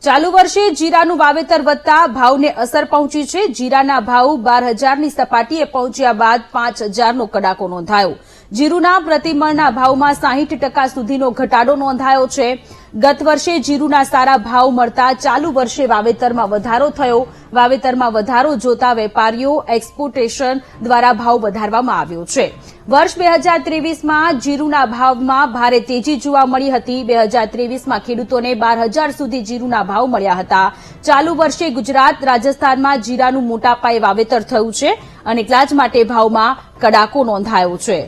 ચાલુ વર્ષે જીરાનું વાવેતર વધતા ભાવને અસર પહોંચી છે। જીરાના ભાવ 12,000ની સપાટીએ પહોંચ્યા બાદ 5,000નો કડાકો નોંધાયો। જીરુના પ્રતિમણના ભાવમાં 60% સુધીનો ઘટાડો નોંધાયો છે। ગત વર્ષે જીરુના સારા ભાવ મળતા ચાલુ વર્ષે વાવેતરમાં વધારો થયો। વાવેતરમાં વધારો જોતા વેપારીઓ એક્સપોર્ટેશન દ્વારા ભાવ વધારવામાં આવ્યો છે। વર્ષ 2023માં જીરુના ભાવમાં ભારે તેજી જોવા મળી હતી। 2023માં ખેડૂતોને 12,000 સુધી જીરુના ભાવ મળ્યા હતા। ચાલુ વર્ષે ગુજરાત રાજસ્થાનમાં જીરાનું મોટા પાયે વાવેતર થયું છે અને એટલા જ માટે ભાવમાં કડાકો નોંધાયો છે।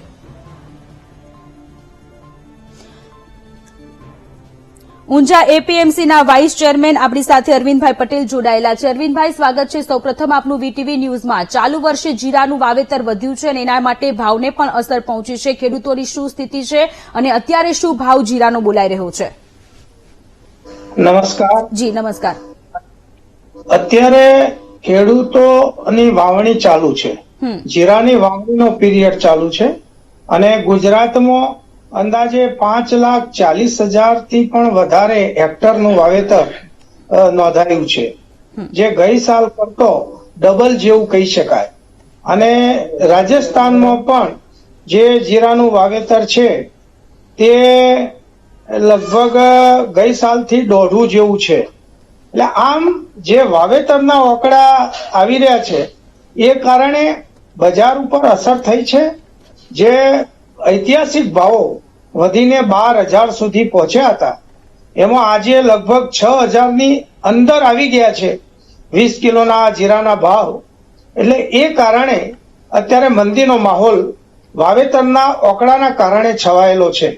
ઊંઝા એપીએમસીના વાઇસ ચેરમેન આપણી સાથે અરવિંદભાઈ પટેલ જોડાયેલા છે। અરવિંદભાઈ, સ્વાગત છે। સૌપ્રથમ આપનું વીટીવી ન્યૂઝમાં। ચાલુ વર્ષે જીરાનું વાવેતર વધ્યું છે અને એના માટે ભાવને પણ અસર પહોંચી છે। ખેડૂતોની શું સ્થિતિ છે અને અત્યારે શું ભાવ જીરાનો બોલાઈ રહ્યો છે? નમસ્કાર જી નમસ્કાર। અત્યારે ખેડૂતોની વાવણી ચાલુ છે। જીરાની વાવણીનો પીરિયડ ચાલુ છે અને ગુજરાતમાં અંદાજે 5,40,000 થી પણ વધારે હેક્ટરનું વાવેતર નોંધાયું છે, જે ગઈ સાલ કરતો ડબલ જેવું કહી શકાય। અને રાજસ્થાનમાં પણ જે જીરાનું વાવેતર છે તે લગભગ ગઈ સાલથી દોઢું જેવું છે। એટલે આમ જે વાવેતરના આંકડા આવી રહ્યા છે એ કારણે બજાર ઉપર અસર થઈ છે। જે ઐતિહાસિક ભાવો વધીને 12,000 સુધી પહોંચ્યા હતા એમાં આજે લગભગ 6,000ની અંદર આવી ગયા છે 20 કિલોના જીરાના ભાવ। એટલે એ કારણે અત્યારે મંદીનો માહોલ વાવેતરના આંકડાના કારણે છવાયેલો છે।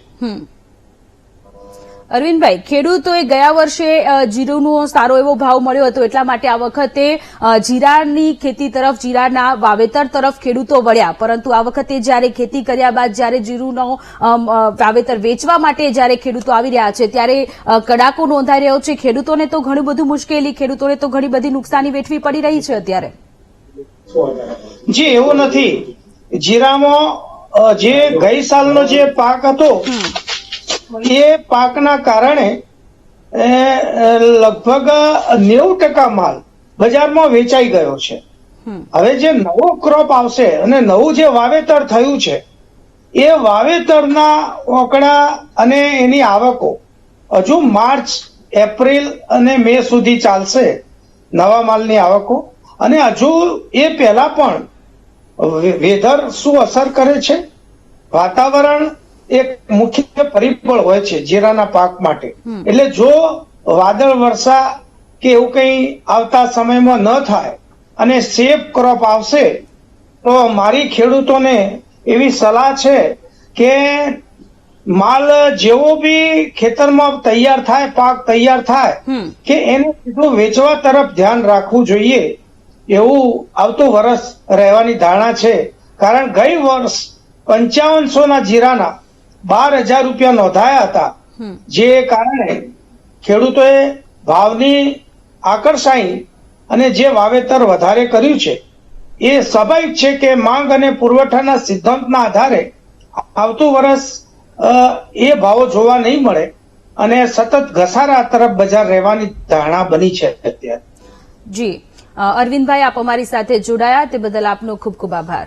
અરવિંદભાઈ, ખેડૂતોએ ગયા વર્ષે જીરુનો સારો એવો ભાવ મળ્યો હતો એટલા માટે આ વખતે જીરાની ખેતી તરફ, જીરાના વાવેતર તરફ ખેડૂતો વળ્યા, પરંતુ આ વખતે જ્યારે ખેતી કર્યા બાદ જ્યારે જીરુનો વાવેતર વેચવા માટે જ્યારે ખેડૂતો આવી રહ્યા છે ત્યારે કડાકો નોંધાઈ રહ્યો છે। ખેડૂતોને તો ઘણું બધું મુશ્કેલી, ખેડૂતોને તો ઘણી બધી નુકસાની વેઠવી પડી રહી છે અત્યારે। જી, એવું નથી। જીરામાં જે ગઈ સાલનો જે પાક હતો એ પાકના કારણે લગભગ 90% માલ બજારમાં વેચાઈ ગયો છે। હવે જે નવો ક્રોપ આવશે અને નવું જે વાવેતર થયું છે એ વાવેતરના આંકડા અને એની આવકો હજુ માર્ચ, એપ્રિલ અને મે સુધી ચાલશે, નવા માલની આવકો। અને હજુ એ પહેલા પણ વેધર શું અસર કરે છે, વાતાવરણ એક મુખ્ય પરિબળ હોય છે જીરાના પાક માટે। એટલે જો વાદળ વર્ષા કે એવું કંઈ આવતા સમયમાં ન થાય અને સેફ ક્રોપ આવશે તો મારી ખેડૂતોને એવી સલાહ છે કે માલ જેવો બી ખેતરમાં તૈયાર થાય, પાક તૈયાર થાય કે એને સીધું વેચવા તરફ ધ્યાન રાખવું જોઈએ। એવું આવતું વર્ષ રહેવાની ધારણા છે, કારણ ગઈ વર્ષ 5500ના જીરાના 12,000 રૂપિયા નોંધાયા હતા, જે કારણે ખેડૂતોએ ભાવની આકર્ષાઈ અને જે વાવેતર વધારે કર્યું છે એ સ્વાભાવિક છે કે માંગ અને પુરવઠાના સિદ્ધાંતના આધારે આવતું વર્ષ એ ભાવો જોવા નહીં મળે અને સતત ઘસારા તરફ બજાર રહેવાની ધારણા બની છે અત્યારે। જી અરવિંદભાઈ, આપ અમારી સાથે જોડાયા તે બદલ આપનો ખૂબ ખૂબ આભાર।